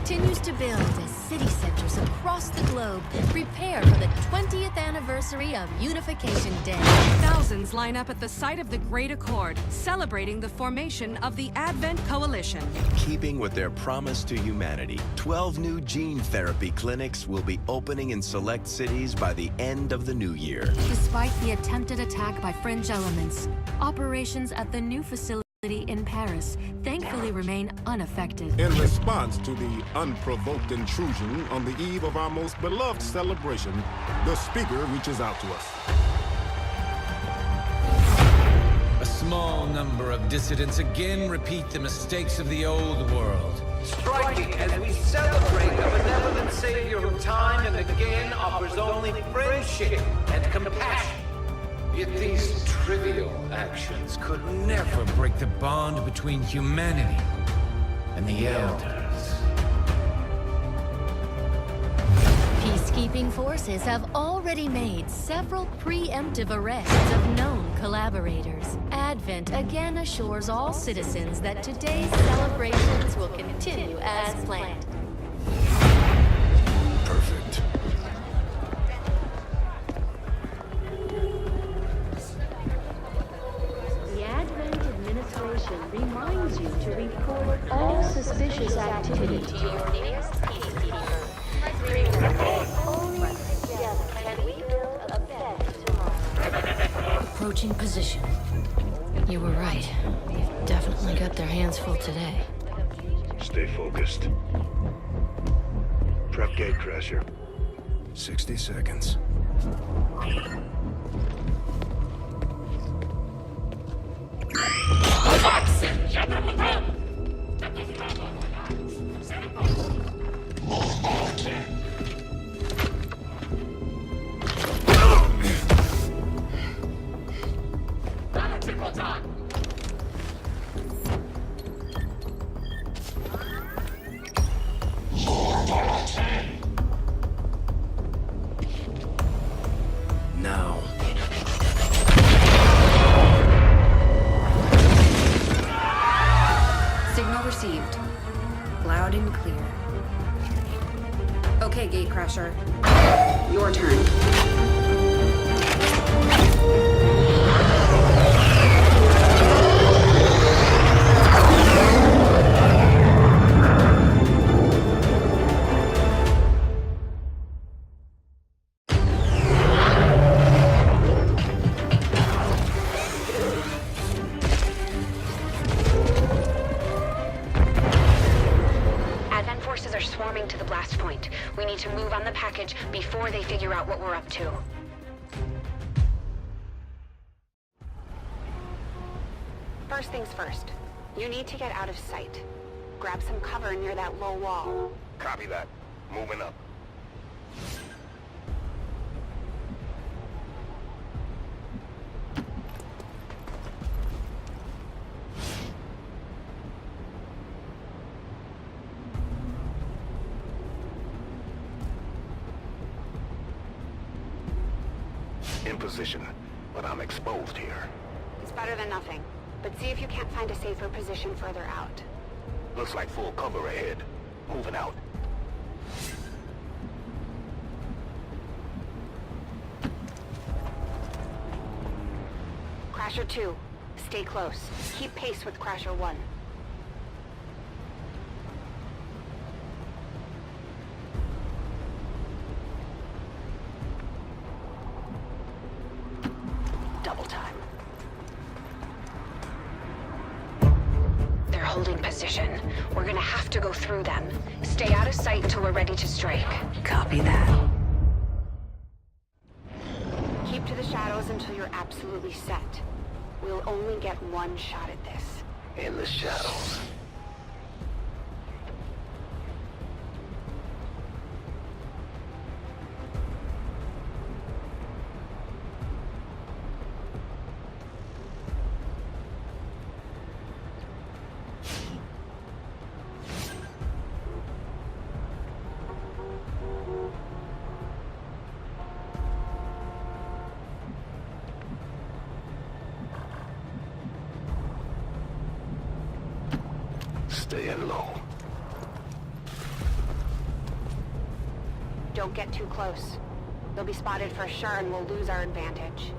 continues to build as city centers across the globe prepare for the 20th anniversary of Unification Day. Thousands line up at the site of the Great Accord, celebrating the formation of the Advent Coalition. In keeping with their promise to humanity, 12 new gene therapy clinics will be opening in select cities by the end of the new year. Despite the attempted attack by fringe elements, operations at the new facility in Paris thankfully remain unaffected. In response to the unprovoked intrusion on the eve of our most beloved celebration, the speaker reaches out to us. A small number of dissidents again repeat the mistakes of the old world. Striking as we celebrate a benevolent savior who time and again offers only friendship and compassion. Yet these trivial actions could never break the bond between humanity and the Elders. Peacekeeping forces have already made several preemptive arrests of known collaborators. Advent again assures all citizens that today's celebrations will continue as planned. Perfect. Reminds you to report all suspicious activity to your nearest peacekeeper. Only together can we build a better tomorrow. Approaching position. You were right. They've definitely got their hands full today. Stay focused. Prep gatecrasher. 60 seconds. Now. Signal received. Loud and clear. Okay, Gatecrasher. Your turn. Forces are swarming to the blast point. We need to move on the package before they figure out what we're up to. First things first. You need to get out of sight. Grab some cover near that low wall. Copy that. Moving up. In position, but I'm exposed here. It's better than nothing. But see if you can't find a safer position further out. Looks like full cover ahead. Moving out. Crasher 2, stay close. Keep pace with Crasher 1. Double time. They're holding position. We're gonna have to go through them. Stay out of sight until we're ready to strike. Copy that. Keep to the shadows until you're absolutely set. We'll only get one shot at this. In the shadows. Staying low. Don't get too close. They'll be spotted for sure and we'll lose our advantage.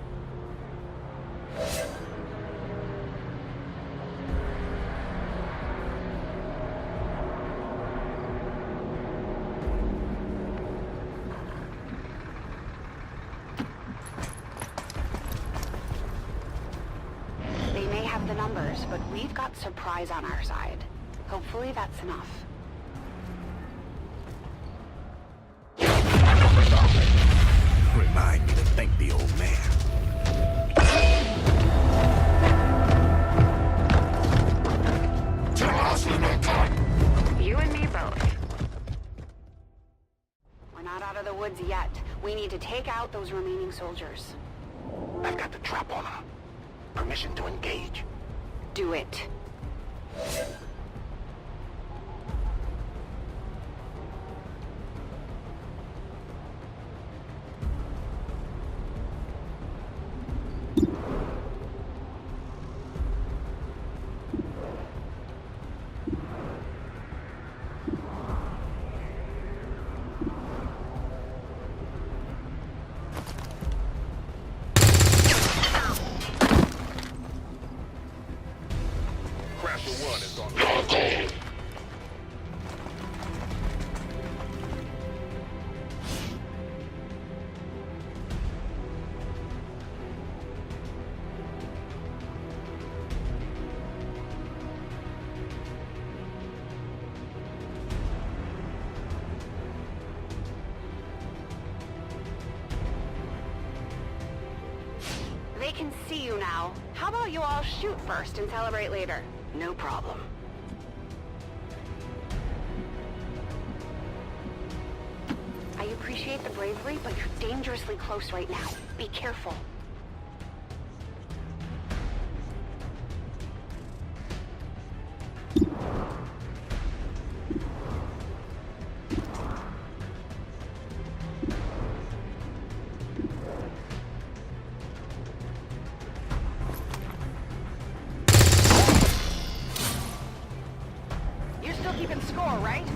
They may have the numbers, but we've got surprise on our side. Hopefully that's enough. Remind me to thank the old man. You and me both. We're not out of the woods yet. We need to take out those remaining soldiers. I've got the trap on him. Permission to engage. Do it. Crasher 1 is on the way. They can see you now. How about you all shoot first and celebrate later? No problem. I appreciate the bravery, but you're dangerously close right now. Be careful. You're still keeping score, right?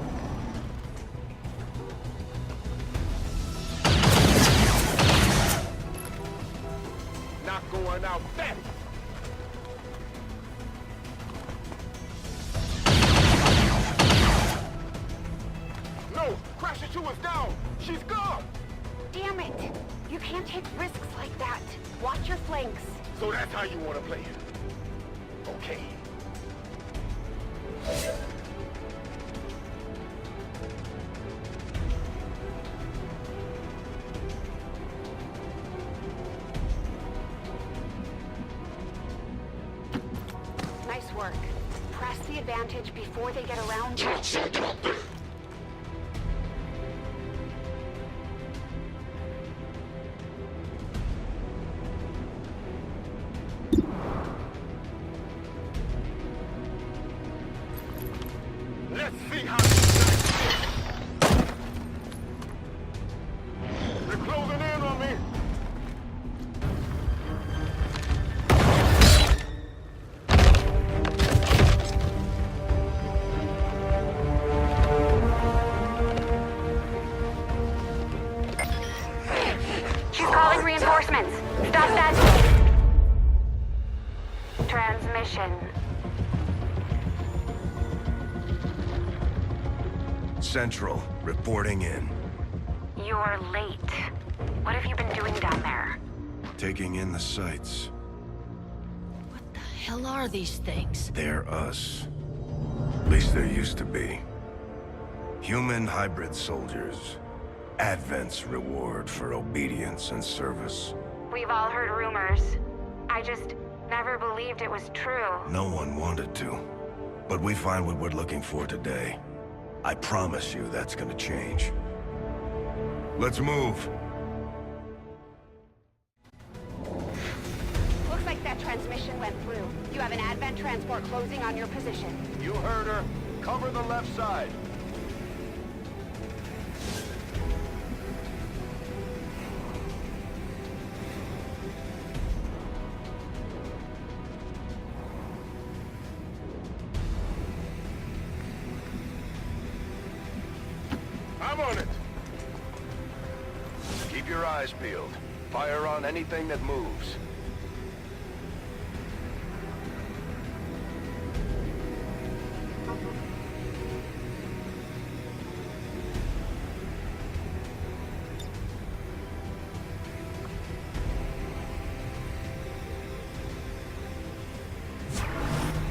Not going out that. No, Crasher 2 is down. She's gone. Damn it! You can't take risks like that. Watch your flanks. So that's how you want to play it. Okay. Nice work. Press the advantage before they get around you. Let's see how this goes. They're closing in on me. She's calling reinforcements. Stop that. Transmission. Central, reporting in. You're late. What have you been doing down there? Taking in the sights. What the hell are these things? They're us. At least there used to be. Human hybrid soldiers. Advent's reward for obedience and service. We've all heard rumors. I just never believed it was true. No one wanted to. But we find what we're looking for today. I promise you that's gonna change. Let's move. Looks like that transmission went through. You have an Advent transport closing on your position. You heard her. Cover the left side. I'm on it. eyes peeled. Fire on anything that moves.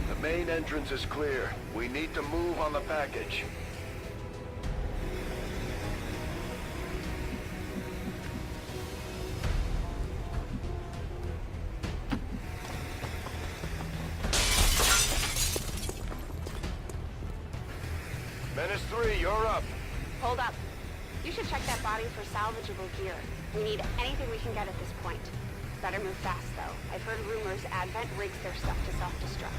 The main entrance is clear. We need to move on the package. Menace 3, you're up. Hold up. You should check that body for salvageable gear. We need anything we can get at this point. Better move fast, though. I've heard rumors Advent rigs their stuff to self-destruct.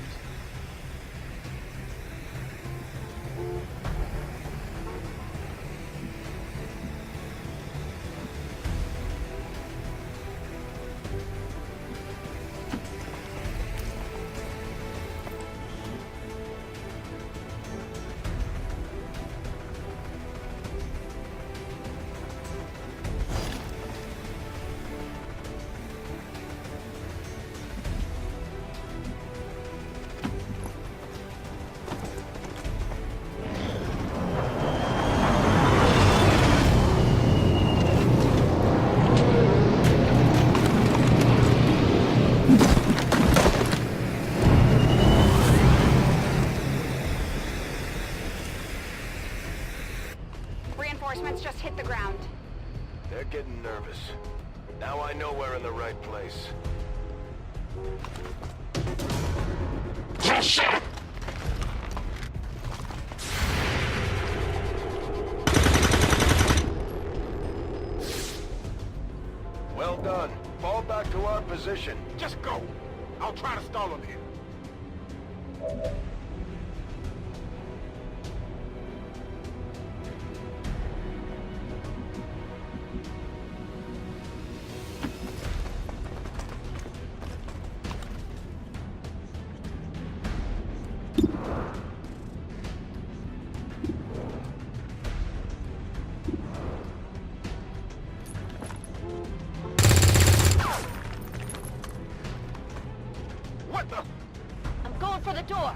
Reinforcements just hit the ground. They're getting nervous. Now I know we're in the right place. Well done. Fall back to our position. Just go. I'll try to stall him here. What the? I'm going for the door.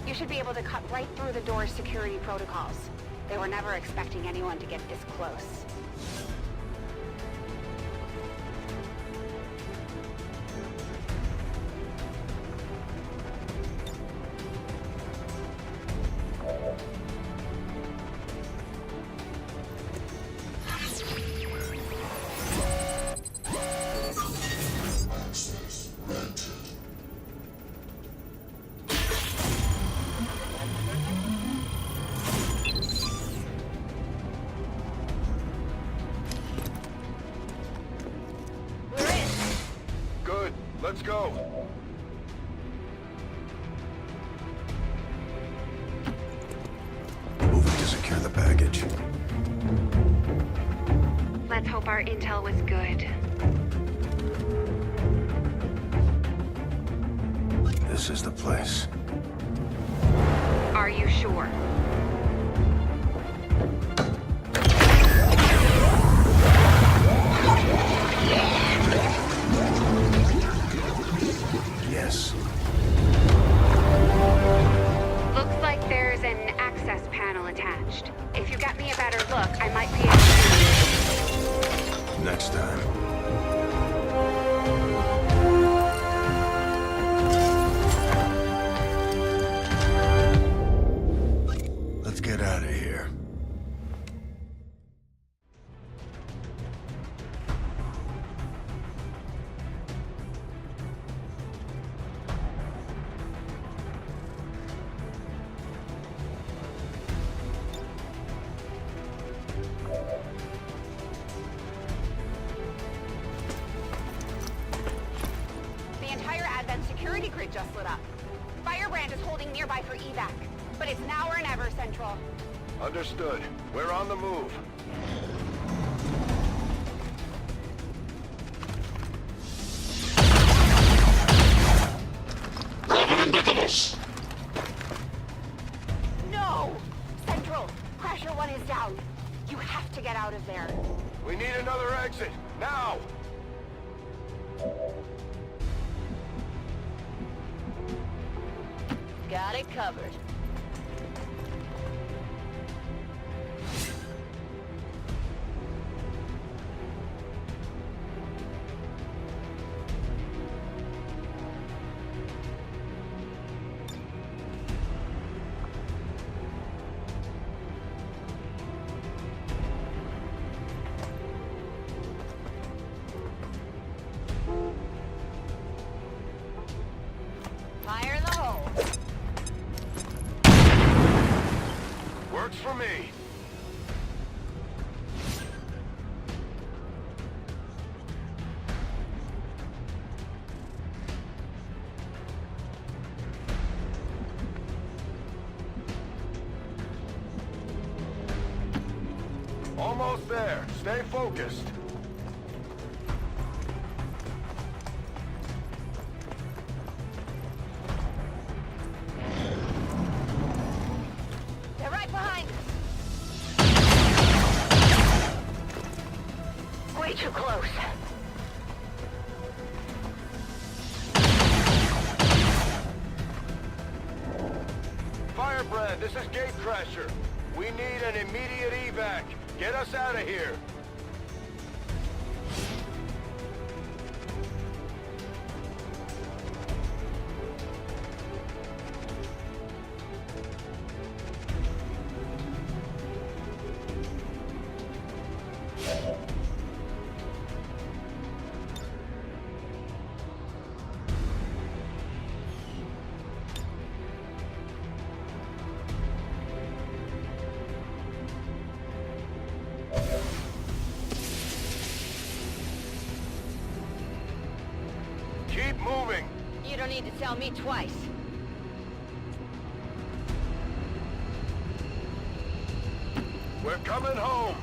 You should be able to cut right through the door's security protocols. They were never expecting anyone to get this close. Let's go. Moving to secure the package. Let's hope our intel was good. This is the place. Are you sure? Yes. Looks like there's an access panel attached. If you got me a better look, I might be able to... Next time. Let's get out of here. Security grid just lit up. Firebrand is holding nearby for evac, but it's now or never, Central. Understood. We're on the move. Now! Got it covered. Fire in the hole. Works for me. Almost there. Stay focused. They're right behind us. Way too close. Firebrand, this is Gatecrasher. We need an immediate evac. Get us out of here. Keep moving. You don't need to tell me twice. We're coming home.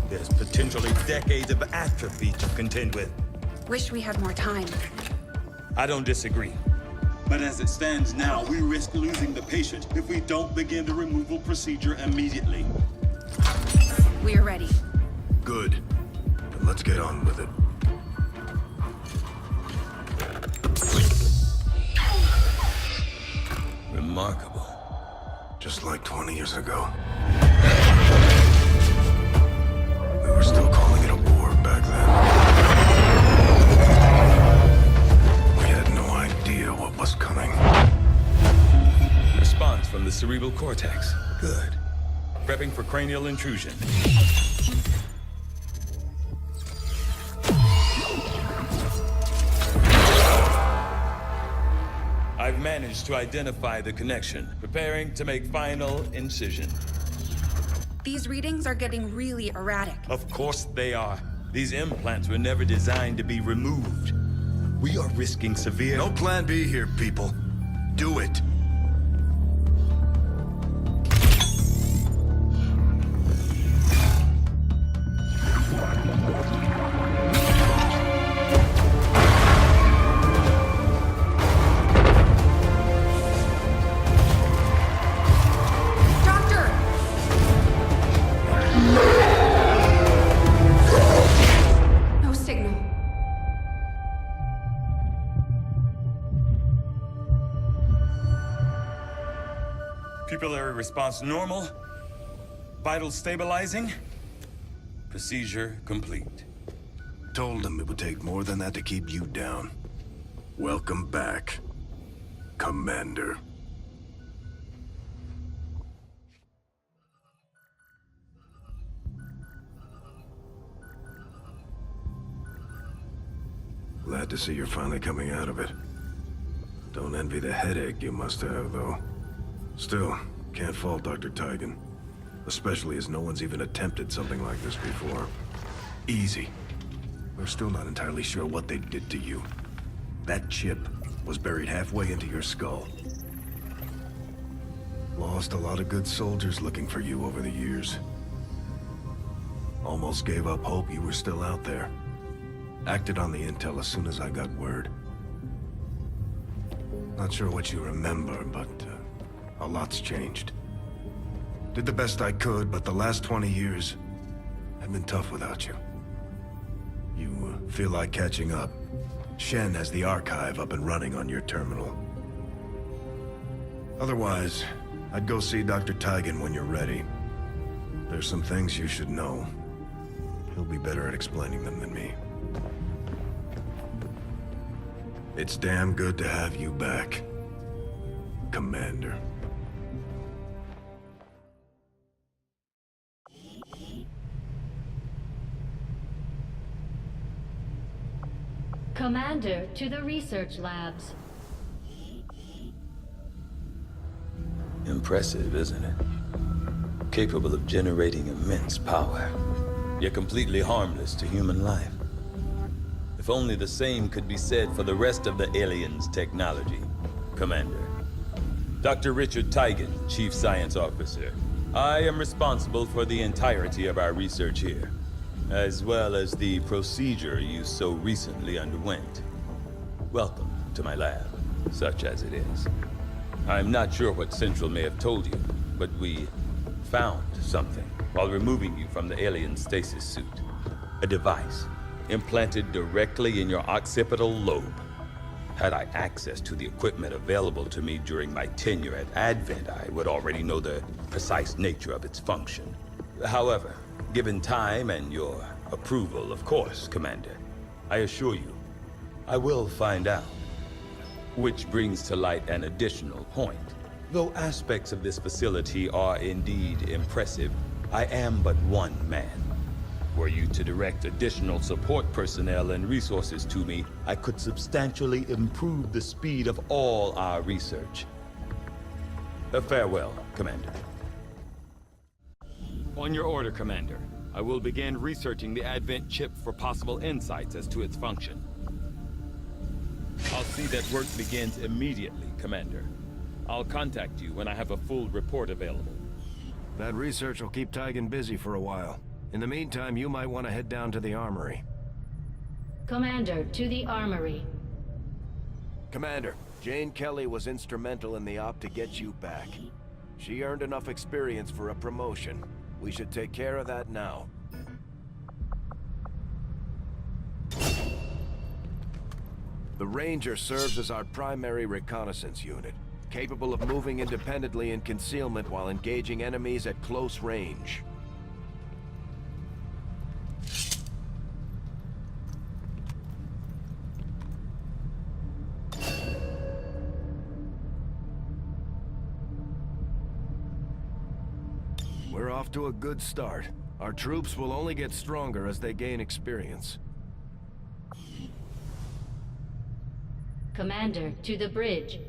There's potentially decades of atrophy to contend with. Wish we had more time. I don't disagree. But as it stands now, we risk losing the patient if we don't begin the removal procedure immediately. We're ready. Good. Then let's get on with it. Remarkable. Just like 20 years ago. We were still calling it a war back then. We had no idea what was coming. Response from the cerebral cortex. Good. Prepping for cranial intrusion. I've managed to identify the connection, preparing to make final incision. These readings are getting really erratic. Of course they are. These implants were never designed to be removed. We are risking severe... No plan B here, people. Do it. Respiratory response normal. Vitals stabilizing. Procedure complete. Told him it would take more than that to keep you down. Welcome back, Commander. Glad to see you're finally coming out of it. Don't envy the headache you must have, though. Still, can't fault Dr. Tigan. Especially as no one's even attempted something like this before. Easy. We're still not entirely sure what they did to you. That chip was buried halfway into your skull. Lost a lot of good soldiers looking for you over the years. Almost gave up hope you were still out there. Acted on the intel as soon as I got word. Not sure what you remember, but a lot's changed. Did the best I could, but the last 20 years have been tough without you. You feel like catching up. Shen has the archive up and running on your terminal. Otherwise, I'd go see Dr. Tigan when you're ready. There's some things you should know. He'll be better at explaining them than me. It's damn good to have you back, Commander. Commander, to the research labs. Impressive, isn't it? Capable of generating immense power, yet completely harmless to human life. If only the same could be said for the rest of the aliens' technology, Commander. Dr. Richard Tigan, Chief Science Officer. I am responsible for the entirety of our research here, as well as the procedure you so recently underwent. Welcome to my lab, such as it is. I'm not sure what Central may have told you, but we found something while removing you from the alien stasis suit. A device implanted directly in your occipital lobe. Had I access to the equipment available to me during my tenure at Advent, I would already know the precise nature of its function. However, given time and your approval, of course, Commander, I assure you, I will find out. Which brings to light an additional point. Though aspects of this facility are indeed impressive, I am but one man. Were you to direct additional support personnel and resources to me, I could substantially improve the speed of all our research. Farewell, Commander. On your order, Commander. I will begin researching the Advent chip for possible insights as to its function. I'll see that work begins immediately, Commander. I'll contact you when I have a full report available. That research will keep Tigan busy for a while. In the meantime, you might want to head down to the armory. Commander, to the armory. Commander, Jane Kelly was instrumental in the op to get you back. She earned enough experience for a promotion. We should take care of that now. The Ranger serves as our primary reconnaissance unit, capable of moving independently in concealment while engaging enemies at close range. We're off to a good start. Our troops will only get stronger as they gain experience. Commander, to the bridge.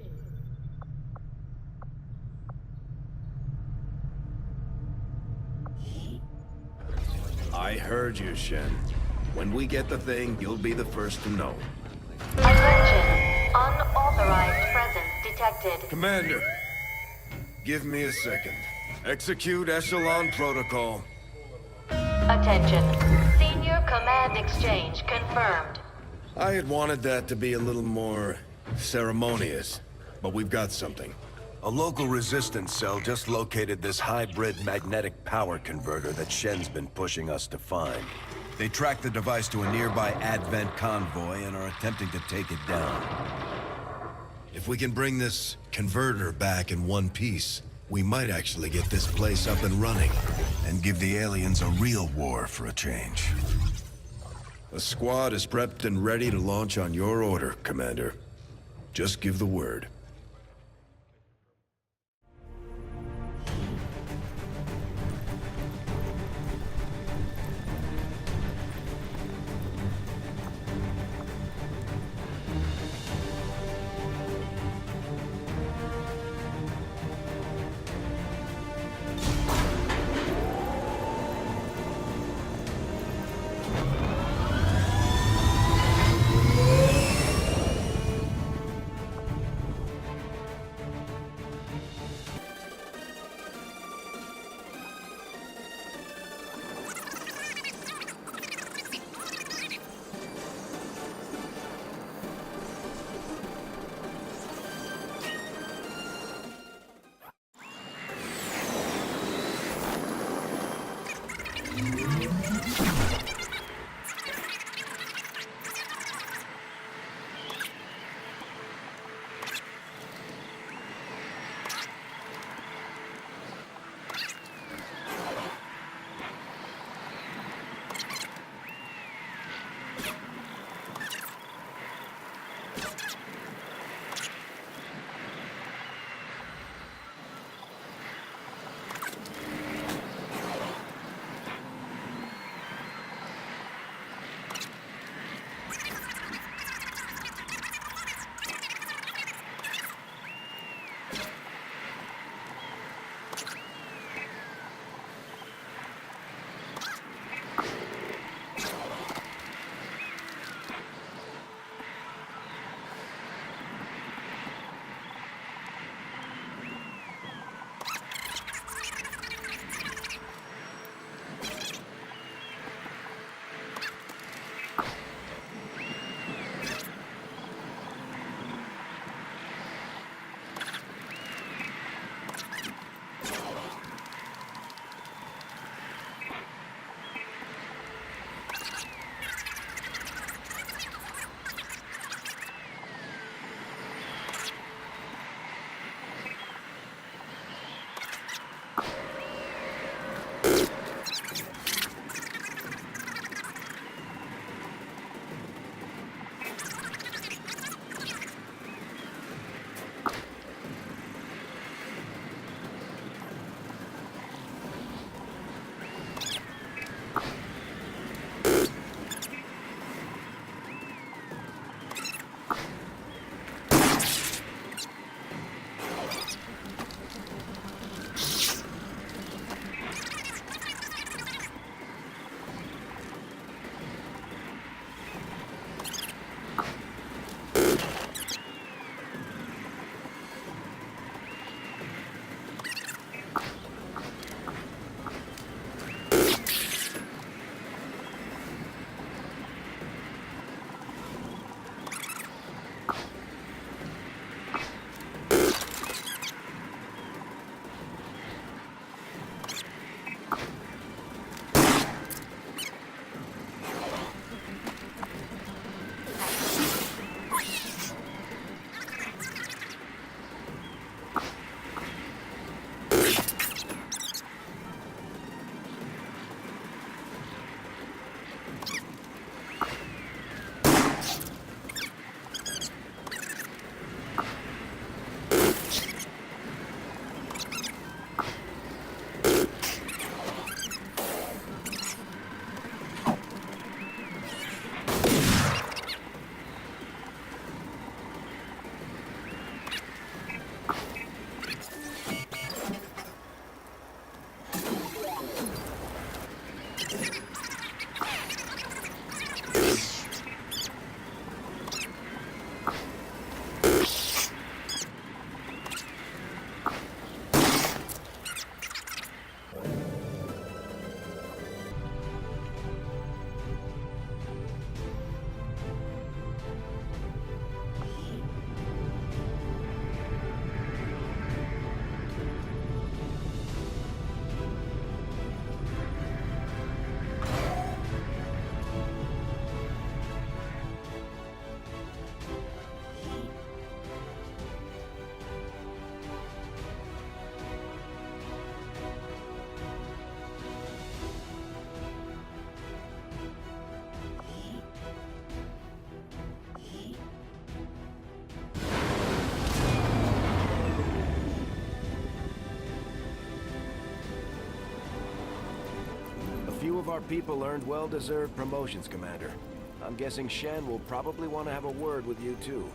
I heard you, Shen. When we get the thing, you'll be the first to know. Attention! Unauthorized presence detected. Commander, give me a second. Execute Echelon Protocol. Attention. Senior Command Exchange confirmed. I had wanted that to be a little more ceremonious, but we've got something. A local resistance cell just located this hybrid magnetic power converter that Shen's been pushing us to find. They tracked the device to a nearby Advent convoy and are attempting to take it down. If we can bring this converter back in one piece, We might actually get this place up and running, and give the aliens a real war for a change. The squad is prepped and ready to launch on your order, Commander. Just give the word. of our people earned well-deserved promotions, Commander. I'm guessing Shen will probably want to have a word with you, too.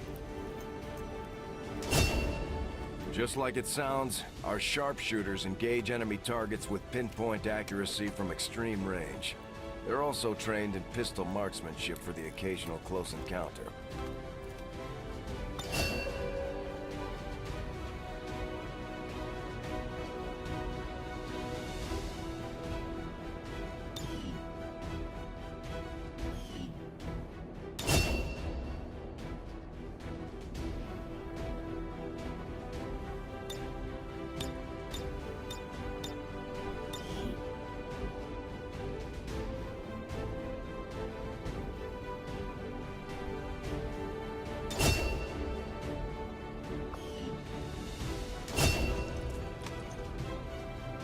Just like it sounds, our sharpshooters engage enemy targets with pinpoint accuracy from extreme range. They're also trained in pistol marksmanship for the occasional close encounter.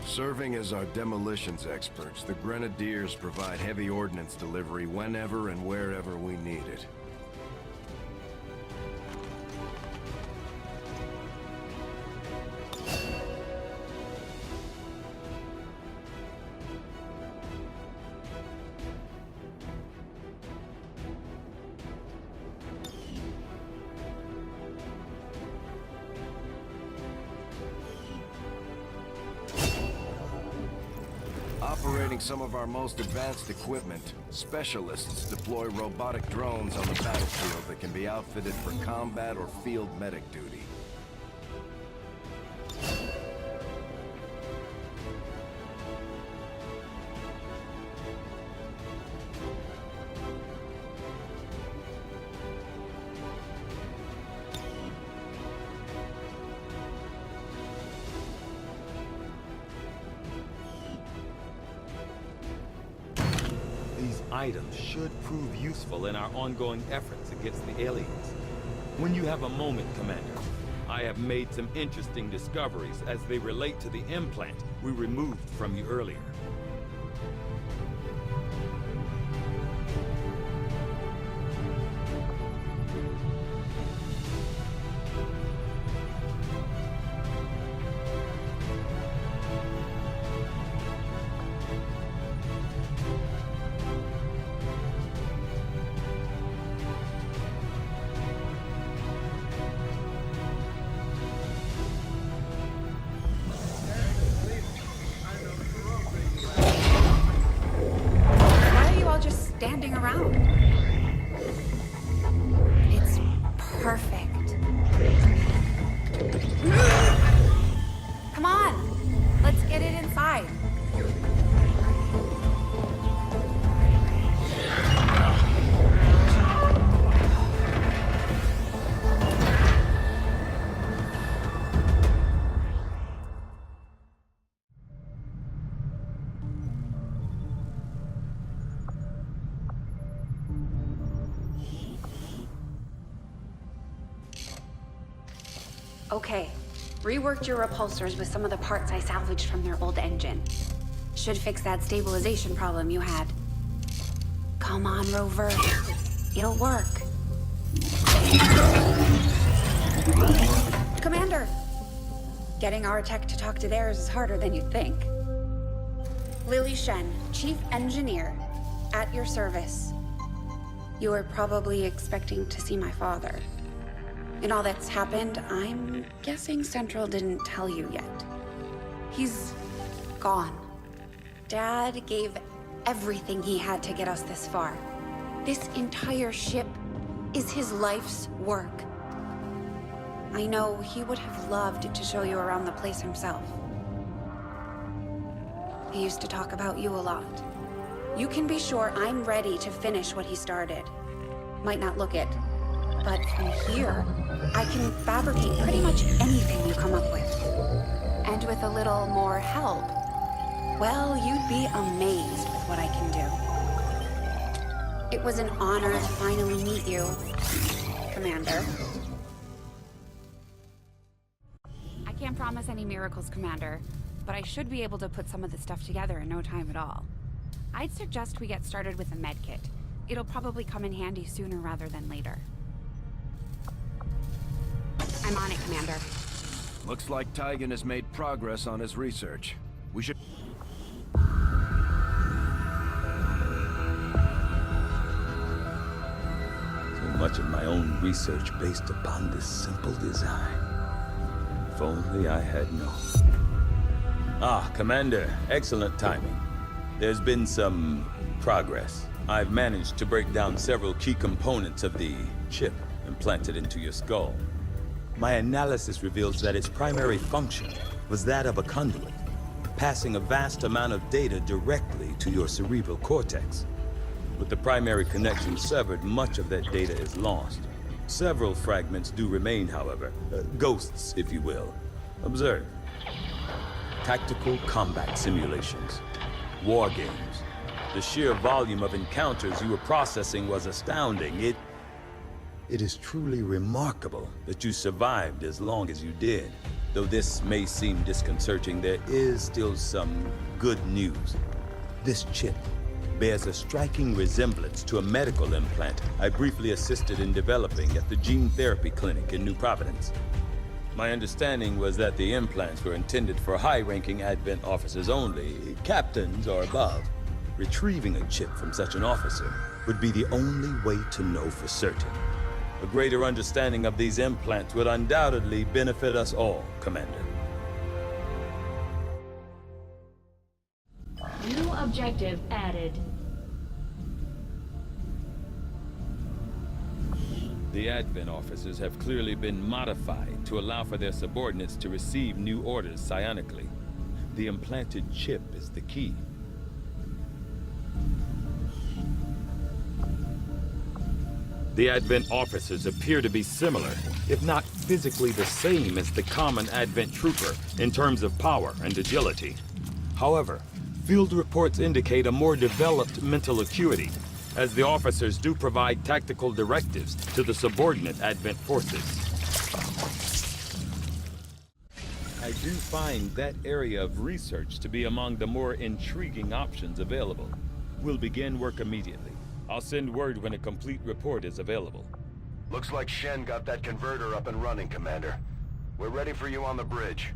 Serving as our demolitions experts, the Grenadiers provide heavy ordnance delivery whenever and wherever we need it. Operating some of our most advanced equipment, specialists deploy robotic drones on the battlefield that can be outfitted for combat or field medic duty. Items should prove useful in our ongoing efforts against the aliens. When you have a moment, Commander, I have made some interesting discoveries as they relate to the implant we removed from you earlier. Standing around. It's perfect. Come on, let's get it inside. Okay, reworked your repulsors with some of the parts I salvaged from their old engine. Should fix that stabilization problem you had. Come on, Rover. It'll work. Commander! Getting our tech to talk to theirs is harder than you'd think. Lily Shen, Chief Engineer, at your service. You were probably expecting to see my father. In all that's happened, I'm guessing Central didn't tell you yet. He's gone. Dad gave everything he had to get us this far. This entire ship is his life's work. I know he would have loved to show you around the place himself. He used to talk about you a lot. You can be sure I'm ready to finish what he started. Might not look it, but from here, I can fabricate pretty much anything you come up with. And with a little more help, well, you'd be amazed with what I can do. It was an honor to finally meet you, Commander. I can't promise any miracles, Commander, but I should be able to put some of this stuff together in no time at all. I'd suggest we get started with a med kit. It'll probably come in handy sooner rather than later. I'm on it, Commander. Looks like Tygan has made progress on his research. We should... much of my own research based upon this simple design. If only I had known. Ah, Commander, excellent timing. There's been some progress. I've managed to break down several key components of the chip implanted into your skull. My analysis reveals that its primary function was that of a conduit, passing a vast amount of data directly to your cerebral cortex. With the primary connection severed, much of that data is lost. Several fragments do remain, however. Ghosts, if you will. Observe. Tactical combat simulations. War games. The sheer volume of encounters you were processing was astounding. It is truly remarkable that you survived as long as you did. Though this may seem disconcerting, there is still some good news. This chip bears a striking resemblance to a medical implant I briefly assisted in developing at the gene therapy clinic in New Providence. My understanding was that the implants were intended for high-ranking Advent officers only, captains or above. Retrieving a chip from such an officer would be the only way to know for certain. A greater understanding of these implants would undoubtedly benefit us all, Commander. New objective added. The Advent officers have clearly been modified to allow for their subordinates to receive new orders psionically. The implanted chip is the key. The Advent officers appear to be similar, if not physically the same as the common Advent trooper in terms of power and agility. However, field reports indicate a more developed mental acuity, as the officers do provide tactical directives to the subordinate Advent forces. I do find that area of research to be among the more intriguing options available. We'll begin work immediately. I'll send word when a complete report is available. Looks like Shen got that converter up and running, Commander. We're ready for you on the bridge.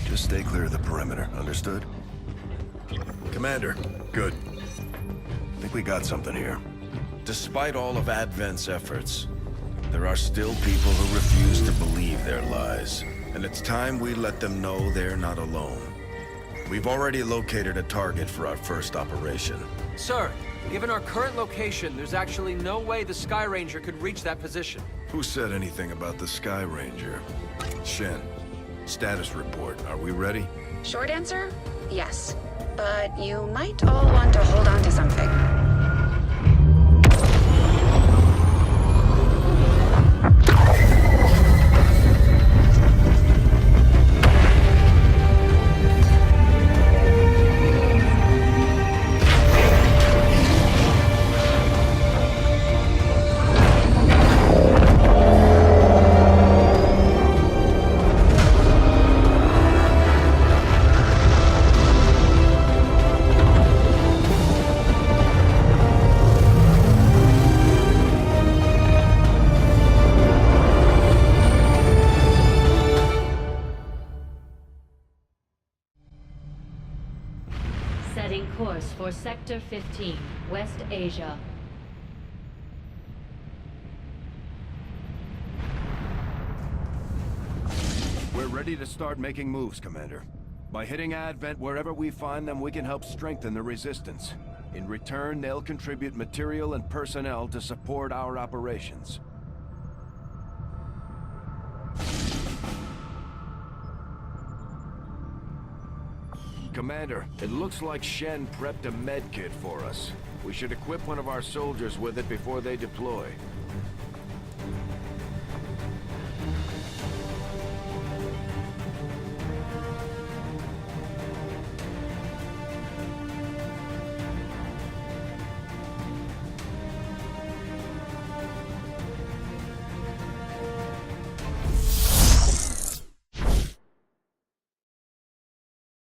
Just stay clear of the perimeter, understood? Commander, good. Think we got something here. Despite all of Advent's efforts, there are still people who refuse to believe their lies. And it's time we let them know they're not alone. We've already located a target for our first operation. Sir, given our current location, there's actually no way the Sky Ranger could reach that position. Who said anything about the Sky Ranger? Shen, status report. Are we ready? Short answer, yes. But you might all want to hold on to something. Setting course for Sector 15, West Asia. We're ready to start making moves, Commander. By hitting Advent wherever we find them, we can help strengthen the resistance. In return, they'll contribute material and personnel to support our operations. Commander, it looks like Shen prepped a med kit for us. We should equip one of our soldiers with it before they deploy.